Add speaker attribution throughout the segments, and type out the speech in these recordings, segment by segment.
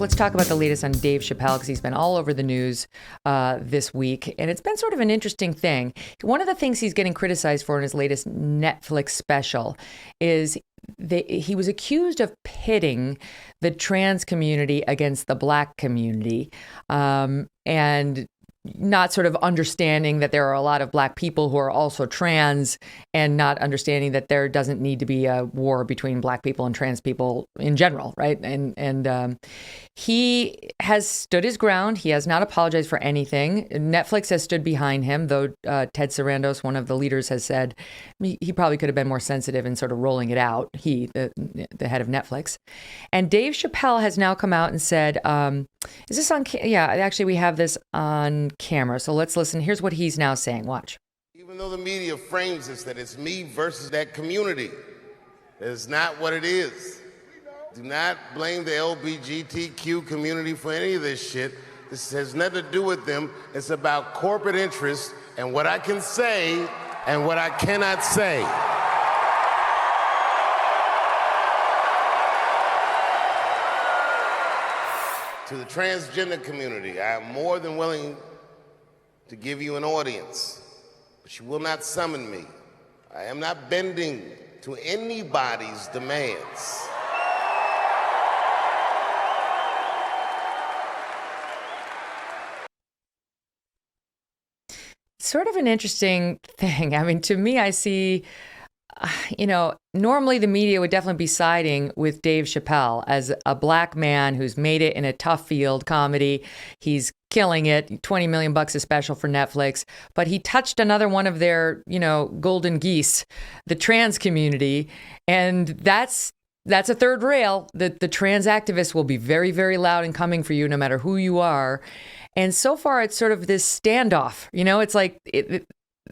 Speaker 1: let's talk about the latest on Dave Chappelle, because he's been all over the news this week. And it's been sort of an interesting thing. One of the things he's getting criticized for in his latest Netflix special is he was accused of pitting the trans community against the black community, and not sort of understanding that there are a lot of black people who are also trans, and not understanding that there doesn't need to be a war between black people and trans people in general, right? And he has stood his ground. He has not apologized for anything. Netflix has stood behind him, though Ted Sarandos, one of the leaders, has said he probably could have been more sensitive in sort of rolling it out, the head of Netflix. And Dave Chappelle has now come out and said, is this on? Yeah, actually, we have this on camera. So let's listen. Here's what he's now saying. Watch.
Speaker 2: Even though the media frames this that it's me versus that community, that is not what it is. Do not blame the LGBTQ community for any of this shit. This has nothing to do with them. It's about corporate interests and what I can say and what I cannot say. To the transgender community, I am more than willing to give you an audience, but you will not summon me. I am not bending to anybody's demands.
Speaker 1: Sort of an interesting thing. I mean, to me, I see, normally the media would definitely be siding with Dave Chappelle as a black man who's made it in a tough field, comedy. He's killing it. 20 million bucks a special for Netflix. But he touched another one of their, golden geese, the trans community. And that's a third rail. The trans activists will be very, very loud and coming for you no matter who you are. And so far, it's sort of this standoff. It's like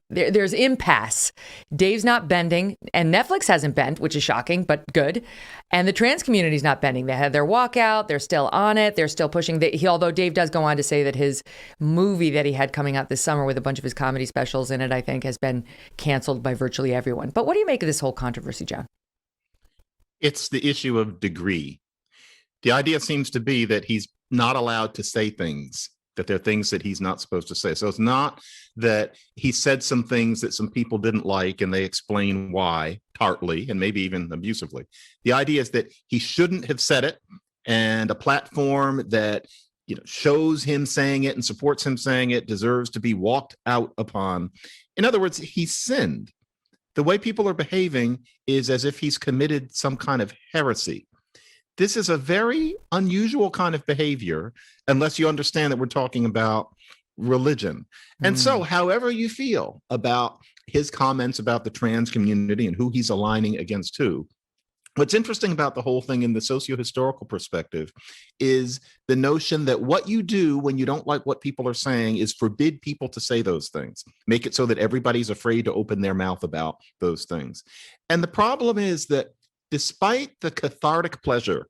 Speaker 1: there's impasse. Dave's not bending, and Netflix hasn't bent, which is shocking, but good. And the trans community's not bending. They had their walkout. They're still on it. They're still pushing. Although Dave does go on to say that his movie that he had coming out this summer with a bunch of his comedy specials in it, I think, has been canceled by virtually everyone. But what do you make of this whole controversy, John?
Speaker 3: It's the issue of degree. The idea seems to be that he's not allowed to say things, that there are things that he's not supposed to say. So it's not that he said some things that some people didn't like and they explain why, tartly and maybe even abusively. The idea is that he shouldn't have said it, and a platform that shows him saying it and supports him saying it deserves to be walked out upon. In other words, he sinned. The way people are behaving is as if he's committed some kind of heresy. This is a very unusual kind of behavior, unless you understand that we're talking about religion. And so however you feel about his comments about the trans community and who he's aligning against who, what's interesting about the whole thing in the socio-historical perspective is the notion that what you do when you don't like what people are saying is forbid people to say those things, make it so that everybody's afraid to open their mouth about those things. And the problem is that despite the cathartic pleasure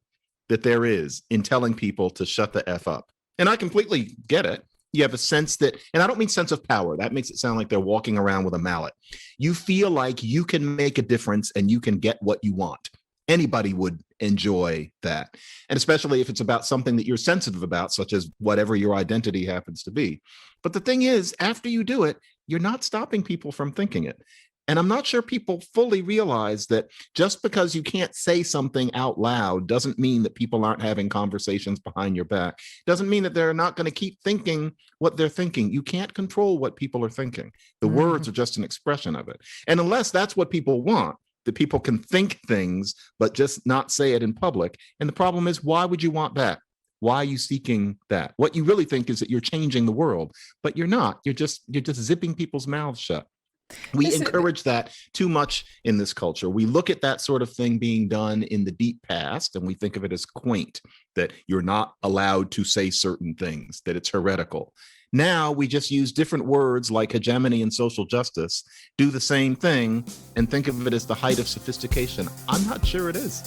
Speaker 3: that there is in telling people to shut the F up, and I completely get it, you have a sense that, and I don't mean sense of power, that makes it sound like they're walking around with a mallet. You feel like you can make a difference and you can get what you want. Anybody would enjoy that. And especially if it's about something that you're sensitive about, such as whatever your identity happens to be. But the thing is, after you do it, you're not stopping people from thinking it. And I'm not sure people fully realize that just because you can't say something out loud doesn't mean that people aren't having conversations behind your back. Doesn't mean that they're not going to keep thinking what they're thinking. You can't control what people are thinking. The words are just an expression of it. And unless that's what people want, that people can think things, but just not say it in public. And the problem is, why would you want that? Why are you seeking that? What you really think is that you're changing the world, but you're not. You're just zipping people's mouths shut. We encourage that too much in this culture. We look at that sort of thing being done in the deep past, and we think of it as quaint, that you're not allowed to say certain things, that it's heretical. Now we just use different words like hegemony and social justice, do the same thing, and think of it as the height of sophistication. I'm not sure it is.